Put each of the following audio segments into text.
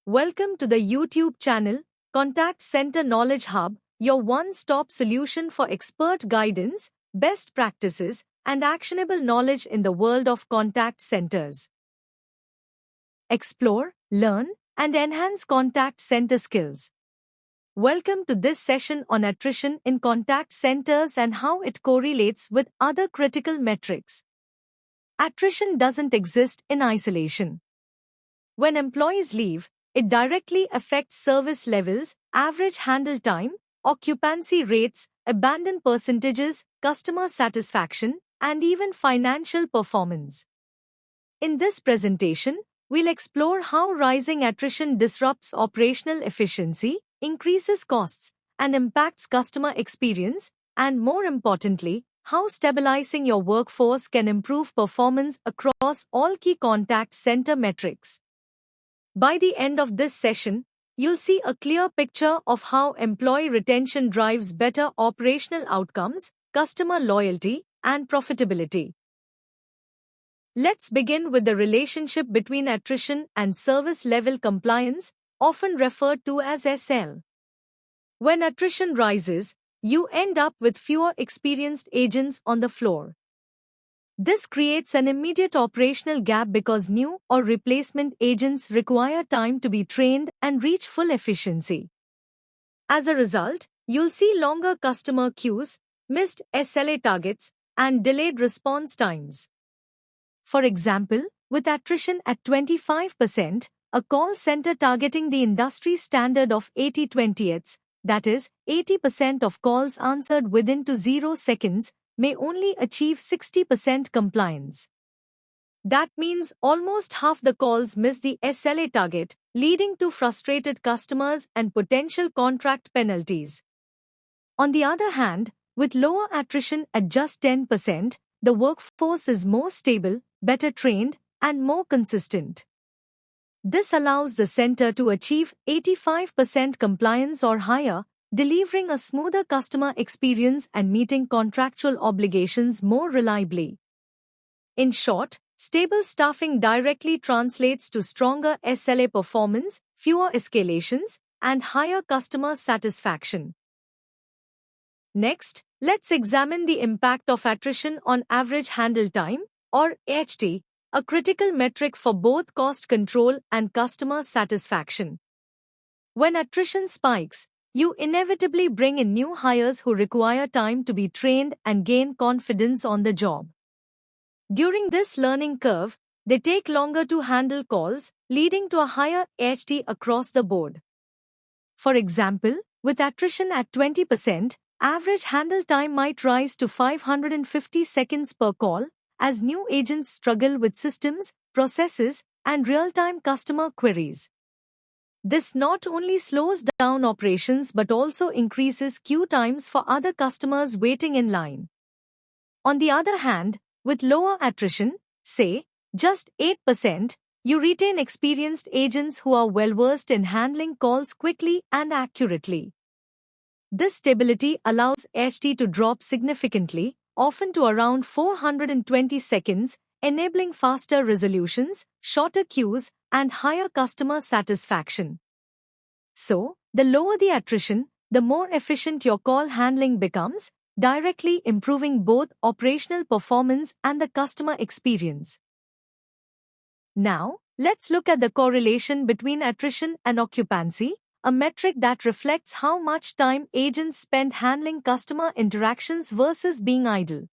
Welcome to the YouTube channel, Contact Center Knowledge Hub, your one-stop solution for expert guidance, best practices, and actionable knowledge in the world of contact centers. Explore, learn, and enhance contact center skills. Welcome to this session on attrition in contact centers and how it correlates with other critical metrics. Attrition doesn't exist in isolation. When employees leave, it directly affects service levels, average handle time, occupancy rates, abandon percentages, customer satisfaction, and even financial performance. In this presentation, we'll explore how rising attrition disrupts operational efficiency, increases costs, and impacts customer experience, and more importantly, how stabilizing your workforce can improve performance across all key contact center metrics. By the end of this session, you'll see a clear picture of how employee retention drives better operational outcomes, customer loyalty, and profitability. Let's begin with the relationship between attrition and service level compliance, often referred to as SL. When attrition rises, you end up with fewer experienced agents on the floor. This creates an immediate operational gap because new or replacement agents require time to be trained and reach full efficiency. As a result, you'll see longer customer queues, missed SLA targets, and delayed response times. For example, with attrition at 25%, a call center targeting the industry standard of 80/20, that is, 80% of calls answered within 0 seconds, may only achieve 60% compliance. That means almost half the calls miss the SLA target, leading to frustrated customers and potential contract penalties. On the other hand, with lower attrition at just 10%, the workforce is more stable, better trained, and more consistent. This allows the center to achieve 85% compliance or higher, delivering a smoother customer experience and meeting contractual obligations more reliably. In short, stable staffing directly translates to stronger SLA performance, fewer escalations, and higher customer satisfaction. Next, let's examine the impact of attrition on average handle time, or AHT, a critical metric for both cost control and customer satisfaction. When attrition spikes, you inevitably bring in new hires who require time to be trained and gain confidence on the job. During this learning curve, they take longer to handle calls, leading to a higher AHT across the board. For example, with attrition at 20%, average handle time might rise to 550 seconds per call, as new agents struggle with systems, processes, and real-time customer queries. This not only slows down operations but also increases queue times for other customers waiting in line. On the other hand, with lower attrition, say, just 8%, you retain experienced agents who are well-versed in handling calls quickly and accurately. This stability allows AHT to drop significantly, often to around 420 seconds, enabling faster resolutions, shorter queues, and higher customer satisfaction. So, the lower the attrition, the more efficient your call handling becomes, directly improving both operational performance and the customer experience. Now, let's look at the correlation between attrition and occupancy, a metric that reflects how much time agents spend handling customer interactions versus being idle.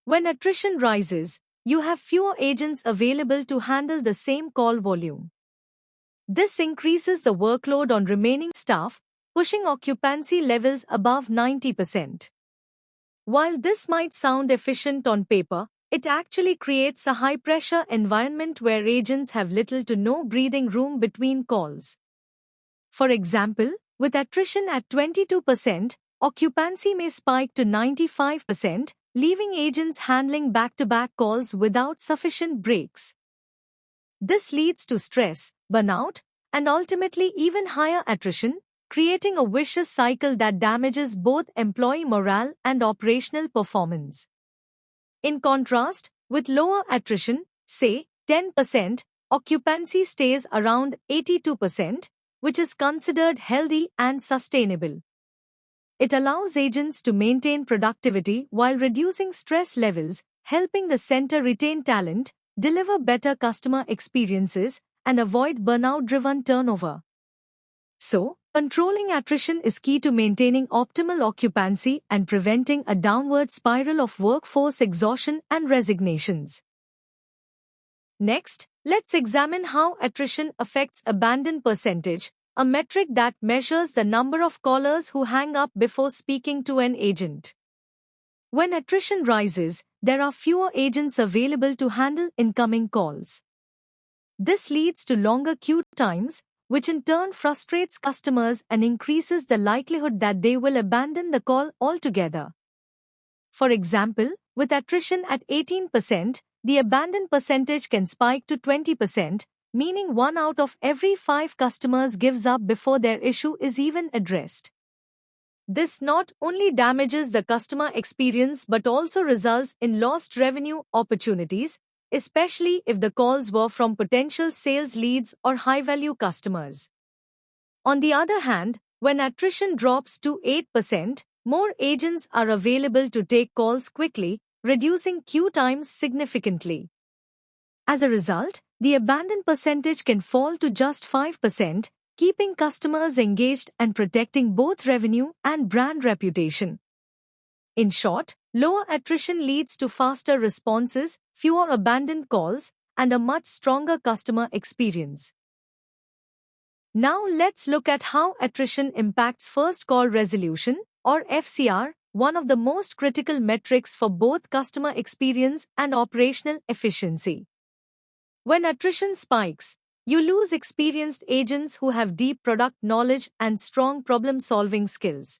When attrition rises, you have fewer agents available to handle the same call volume. This increases the workload on remaining staff, pushing occupancy levels above 90%. While this might sound efficient on paper, it actually creates a high-pressure environment where agents have little to no breathing room between calls. For example, with attrition at 22%, occupancy may spike to 95%, leaving agents handling back-to-back calls without sufficient breaks. This leads to stress, burnout, and ultimately even higher attrition, creating a vicious cycle that damages both employee morale and operational performance. In contrast, with lower attrition, say 10%, occupancy stays around 82%, which is considered healthy and sustainable. It allows agents to maintain productivity while reducing stress levels, helping the center retain talent, deliver better customer experiences, and avoid burnout-driven turnover. So, controlling attrition is key to maintaining optimal occupancy and preventing a downward spiral of workforce exhaustion and resignations. Next, let's examine how attrition affects abandon percentage, a metric that measures the number of callers who hang up before speaking to an agent. When attrition rises, there are fewer agents available to handle incoming calls. This leads to longer queue times, which in turn frustrates customers and increases the likelihood that they will abandon the call altogether. For example, with attrition at 18%, the abandon percentage can spike to 20%, meaning 1 out of every 5 customers gives up before their issue is even addressed. This not only damages the customer experience but also results in lost revenue opportunities, especially if the calls were from potential sales leads or high-value customers. On the other hand, when attrition drops to 8%, more agents are available to take calls quickly, reducing queue times significantly. As a result, the abandon percentage can fall to just 5%, keeping customers engaged and protecting both revenue and brand reputation. In short, lower attrition leads to faster responses, fewer abandoned calls, and a much stronger customer experience. Now let's look at how attrition impacts first call resolution, or FCR, one of the most critical metrics for both customer experience and operational efficiency. When attrition spikes, you lose experienced agents who have deep product knowledge and strong problem-solving skills.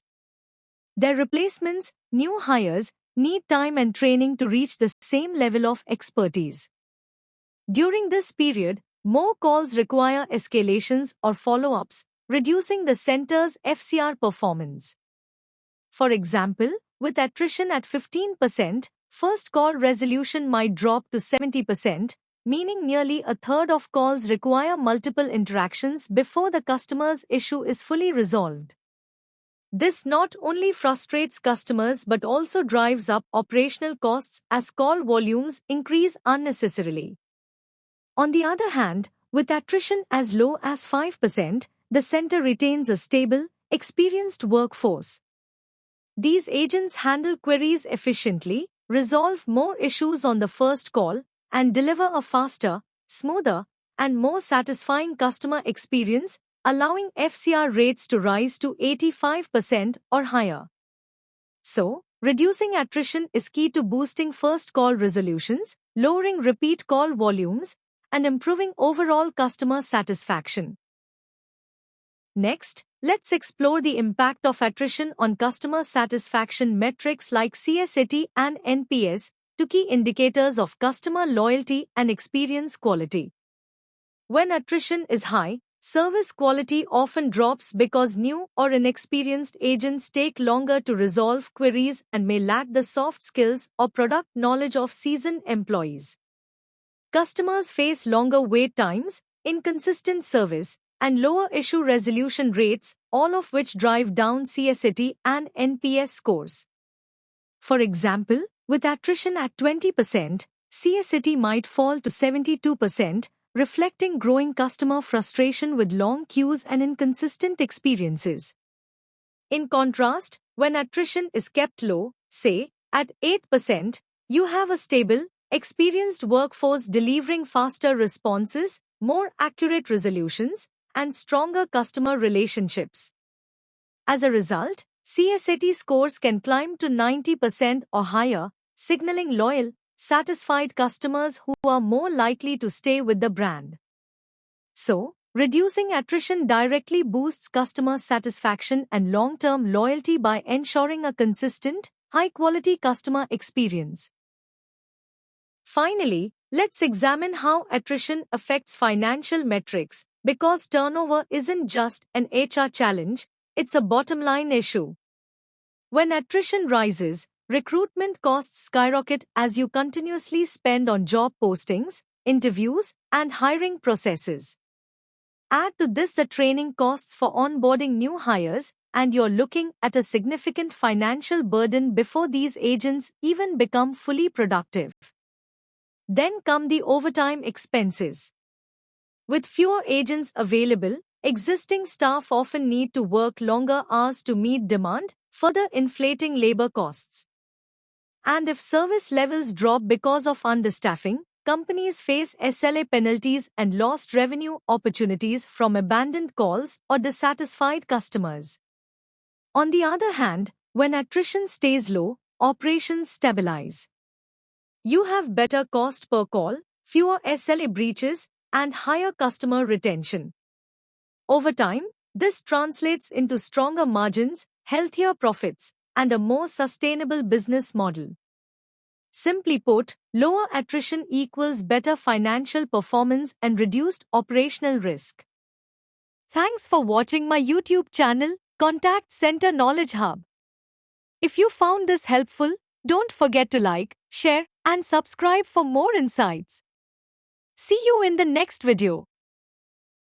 Their replacements, new hires, need time and training to reach the same level of expertise. During this period, more calls require escalations or follow-ups, reducing the center's FCR performance. For example, with attrition at 15%, first call resolution might drop to 70%, meaning nearly a third of calls require multiple interactions before the customer's issue is fully resolved. This not only frustrates customers but also drives up operational costs as call volumes increase unnecessarily. On the other hand, with attrition as low as 5%, the center retains a stable, experienced workforce. These agents handle queries efficiently, resolve more issues on the first call, and deliver a faster, smoother, and more satisfying customer experience, allowing FCR rates to rise to 85% or higher. So, reducing attrition is key to boosting first call resolutions, lowering repeat call volumes, and improving overall customer satisfaction. Next, let's explore the impact of attrition on customer satisfaction metrics like CSAT and NPS, two key indicators of customer loyalty and experience quality. When attrition is high, service quality often drops because new or inexperienced agents take longer to resolve queries and may lack the soft skills or product knowledge of seasoned employees. Customers face longer wait times, inconsistent service, and lower issue resolution rates, all of which drive down CSAT and NPS scores. For example, with attrition at 20%, CSAT might fall to 72%, reflecting growing customer frustration with long queues and inconsistent experiences. In contrast, when attrition is kept low, say, at 8%, you have a stable, experienced workforce delivering faster responses, more accurate resolutions, and stronger customer relationships. As a result, CSAT scores can climb to 90% or higher, signaling loyal, satisfied customers who are more likely to stay with the brand. So, reducing attrition directly boosts customer satisfaction and long-term loyalty by ensuring a consistent, high-quality customer experience. Finally, let's examine how attrition affects financial metrics, because turnover isn't just an HR challenge, it's a bottom-line issue. When attrition rises, recruitment costs skyrocket as you continuously spend on job postings, interviews, and hiring processes. Add to this the training costs for onboarding new hires, and you're looking at a significant financial burden before these agents even become fully productive. Then come the overtime expenses. With fewer agents available, existing staff often need to work longer hours to meet demand, further inflating labor costs. And if service levels drop because of understaffing, companies face SLA penalties and lost revenue opportunities from abandoned calls or dissatisfied customers. On the other hand, when attrition stays low, operations stabilize. You have better cost per call, fewer SLA breaches, and higher customer retention. Over time, this translates into stronger margins, healthier profits, and a more sustainable business model. Simply put, lower attrition equals better financial performance and reduced operational risk. Thanks for watching my YouTube channel, Contact Center Knowledge Hub. If you found this helpful, don't forget to like, share, and subscribe for more insights. See you in the next video.